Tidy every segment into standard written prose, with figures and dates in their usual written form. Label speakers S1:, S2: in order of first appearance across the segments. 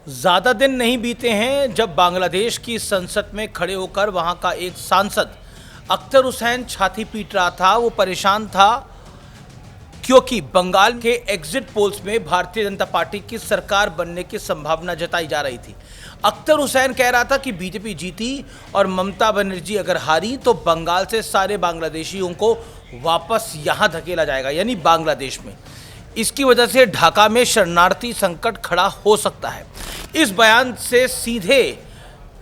S1: ज़्यादा दिन नहीं बीते हैं जब बांग्लादेश की संसद में खड़े होकर वहां का एक सांसद अख्तर हुसैन छाती पीट रहा था। वो परेशान था क्योंकि बंगाल के एग्जिट पोल्स में भारतीय जनता पार्टी की सरकार बनने की संभावना जताई जा रही थी। अख्तर हुसैन कह रहा था कि बीजेपी जीती और ममता बनर्जी अगर हारी तो बंगाल से सारे बांग्लादेशियों को वापस यहां धकेला जाएगा, यानी बांग्लादेश में। इसकी वजह से ढाका में शरणार्थी संकट खड़ा हो सकता है। इस बयान से सीधे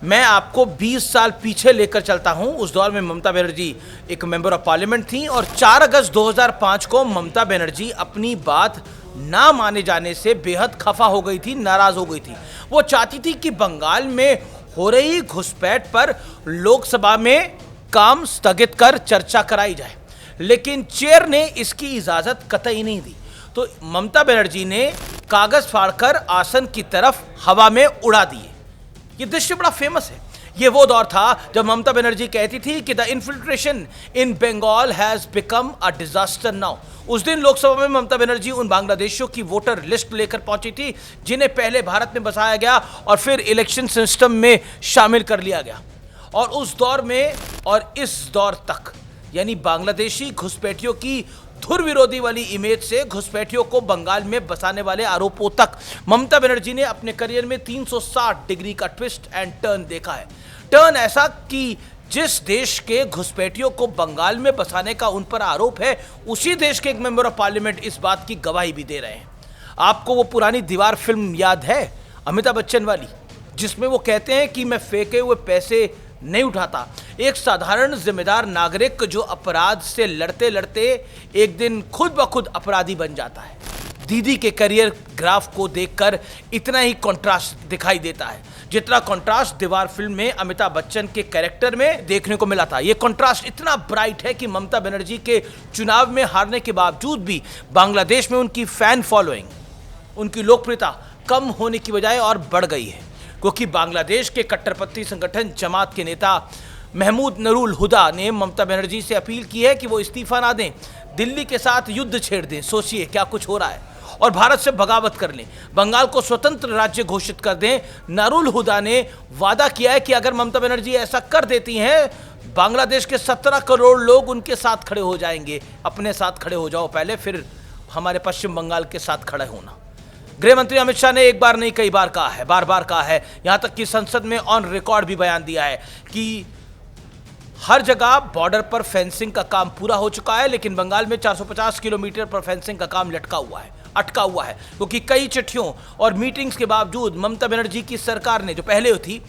S1: मैं आपको 20 साल पीछे लेकर चलता हूं। उस दौर में ममता बनर्जी एक मेंबर ऑफ पार्लियामेंट थी और 4 अगस्त 2005 को ममता बनर्जी अपनी बात ना माने जाने से बेहद खफा हो गई थी, नाराज हो गई थी। वो चाहती थी कि बंगाल में हो रही घुसपैठ पर लोकसभा में काम स्थगित कर चर्चा कराई जाए, लेकिन चेयर ने इसकी इजाजत कतई नहीं दी। तो ममता बनर्जी ने कागज फाड़कर आसन की तरफ हवा में उड़ा दिए। ये दृश्य बड़ा फेमस है। ये वो दौर था जब ममता बनर्जी कहती थी कि the infiltration in Bengal has become a disaster now. उस दिन लोकसभा में ममता बनर्जी उन बांग्लादेशियों की वोटर लिस्ट लेकर पहुंची थी जिन्हें पहले भारत में बसाया गया और फिर इलेक्शन सिस्टम में शामिल कर लिया गया। और उस दौर में और इस दौर तक, यानी बांग्लादेशी घुसपैठियों की धुर विरोधी वाली इमेज से घुसपैठियों को बंगाल में बसाने वाले आरोपों तक, ममता बनर्जी ने अपने करियर में 360 डिग्री का ट्विस्ट एंड टर्न देखा है। टर्न ऐसा कि जिस देश के घुसपैठियों को बंगाल में बसाने का उन पर आरोप है, उसी देश के एक मेंबर ऑफ पार्लियामेंट इस बात की गवाही भी दे रहे हैं। आपको वो पुरानी दीवार फिल्म याद है, अमिताभ बच्चन वाली, जिसमें वो कहते हैं कि मैं फेंके हुए पैसे नहीं उठाता। एक साधारण जिम्मेदार नागरिक जो अपराध से लड़ते लड़ते एक दिन खुद ब खुद अपराधी बन जाता है। दीदी के करियर ग्राफ को देखकर इतना ही कंट्रास्ट दिखाई देता है जितना कंट्रास्ट दीवार फिल्म में अमिताभ बच्चन के कैरेक्टर में देखने को मिला था। यह कंट्रास्ट इतना ब्राइट है कि ममता बनर्जी के चुनाव में हारने के बावजूद भी बांग्लादेश में उनकी फैन फॉलोइंग, उनकी लोकप्रियता कम होने की बजाय और बढ़ गई है, क्योंकि बांग्लादेश के कट्टरपंथी संगठन जमात के नेता महमूद नूरुल हुदा ने ममता बनर्जी से अपील की है कि वो इस्तीफा ना दें, दिल्ली के साथ युद्ध छेड़ दें। सोचिए क्या कुछ हो रहा है, और भारत से बगावत कर लें, बंगाल को स्वतंत्र राज्य घोषित कर दें। नूरुल हुदा ने वादा किया है कि अगर ममता बनर्जी ऐसा कर देती हैं, बांग्लादेश के 17 करोड़ लोग उनके साथ खड़े हो जाएंगे। अपने साथ खड़े हो जाओ पहले, फिर हमारे पश्चिम बंगाल के साथ खड़े होना। गृह मंत्री अमित शाह ने एक बार नहीं कई बार कहा है, बार बार कहा है, यहां तक कि संसद में ऑन रिकॉर्ड भी बयान दिया है कि हर जगह बॉर्डर पर फेंसिंग का काम पूरा हो चुका है, लेकिन बंगाल में 450 किलोमीटर पर फेंसिंग का काम लटका हुआ है, अटका हुआ है, क्योंकि कई चिट्ठियों और मीटिंग्स के बावजूद ममता बनर्जी की सरकार ने, जो पहले थी,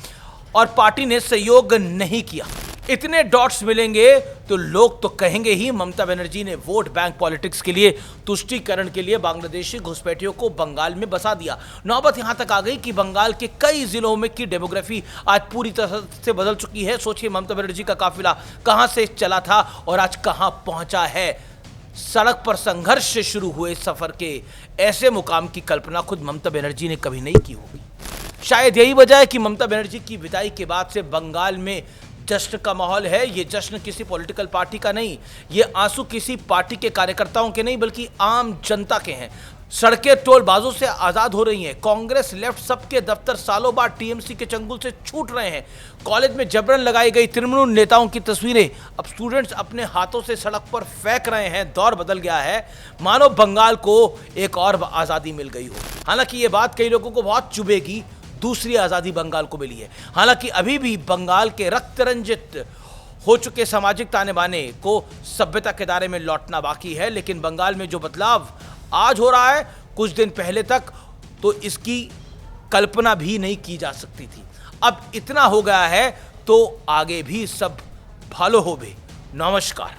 S1: और पार्टी ने सहयोग नहीं किया। इतने डॉट्स मिलेंगे तो लोग तो कहेंगे ही ममता बनर्जी ने वोट बैंक पॉलिटिक्स के लिए, तुष्टीकरण के लिए बांग्लादेशी घुसपैठियों को बंगाल में बसा दिया। नौबत यहां तक आ गई कि बंगाल के कई जिलों में की डेमोग्राफी आज पूरी तरह से बदल चुकी है। सोचिए ममता बनर्जी का काफिला कहां से चला था और आज कहां पहुंचा है। सड़क पर संघर्ष से शुरू हुए सफर के ऐसे मुकाम की कल्पना खुद ममता बनर्जी ने कभी नहीं की होगी। शायद यही वजह है कि ममता बनर्जी की विदाई के बाद से बंगाल में जश्न का माहौल है। ये जश्न किसी पॉलिटिकल पार्टी का नहीं, ये आंसू किसी पार्टी के कार्यकर्ताओं के नहीं, बल्कि आम जनता के हैं। सड़कें टोलबाजों से आज़ाद हो रही हैं। कांग्रेस लेफ्ट सबके दफ्तर सालों बाद टीएमसी के चंगुल से छूट रहे हैं। कॉलेज में जबरन लगाई गई तृणमूल नेताओं की तस्वीरें अब स्टूडेंट्स अपने हाथों से सड़क पर फेंक रहे हैं। दौर बदल गया है, मानो बंगाल को एक और आज़ादी मिल गई हो। हालांकि ये बात कई लोगों को बहुत चुभेगी, दूसरी आज़ादी बंगाल को मिली है। हालांकि अभी भी बंगाल के रक्त रंजित हो चुके सामाजिक ताने बाने को सभ्यता के दायरे में लौटना बाकी है, लेकिन बंगाल में जो बदलाव आज हो रहा है, कुछ दिन पहले तक तो इसकी कल्पना भी नहीं की जा सकती थी। अब इतना हो गया है तो आगे भी सब भालो होबे। नमस्कार।